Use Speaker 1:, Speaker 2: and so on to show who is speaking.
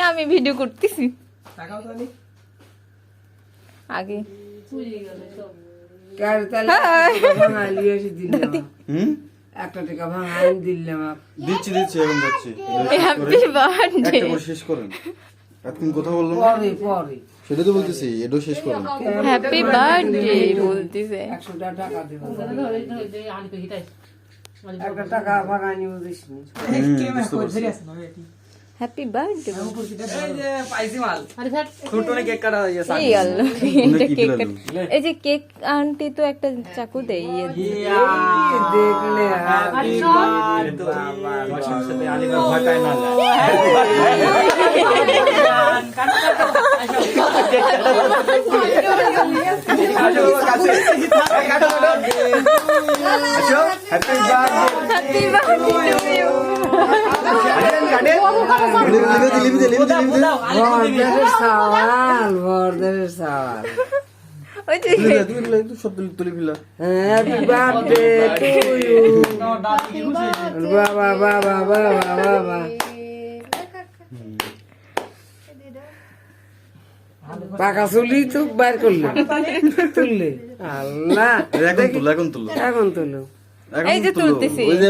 Speaker 1: আমি ভিডিও করতেছি আগে
Speaker 2: একটা টাকা ভাঙাই দিলাম
Speaker 3: দিচ্ছি এখন যাচ্ছি
Speaker 1: হ্যাপি বার্থডে
Speaker 3: একটা করে শেষ করেন এতক্ষণ কথা বললাম না?
Speaker 2: পরে পরে
Speaker 3: সেটা তো বলতেছি এটাও শেষ করেন
Speaker 1: হ্যাপি বার্থডে বলতেছে
Speaker 2: 100 টাকা দেবো একটা টাকা ভাঙাই নিব দিসনি
Speaker 1: হ্যাপি বার্থডে
Speaker 3: কোনে কি
Speaker 1: কেক
Speaker 3: দিলাম?
Speaker 1: এই যে কেক আন্টি তো একটা চাকু দেয়
Speaker 2: দেখলে বর্দের সওয়াল
Speaker 1: ওই যে
Speaker 3: সব তুলে ফেলা
Speaker 2: হ্যাপি বার্থডে টু ইউ বাবা বাবা বাবা বাবা পাকা চুলি তো বাইর করলে তুললে আল্লাহ
Speaker 3: এখন তুলো
Speaker 2: এখন তুলো
Speaker 1: এই যে তুলতেছি।
Speaker 3: ওই যে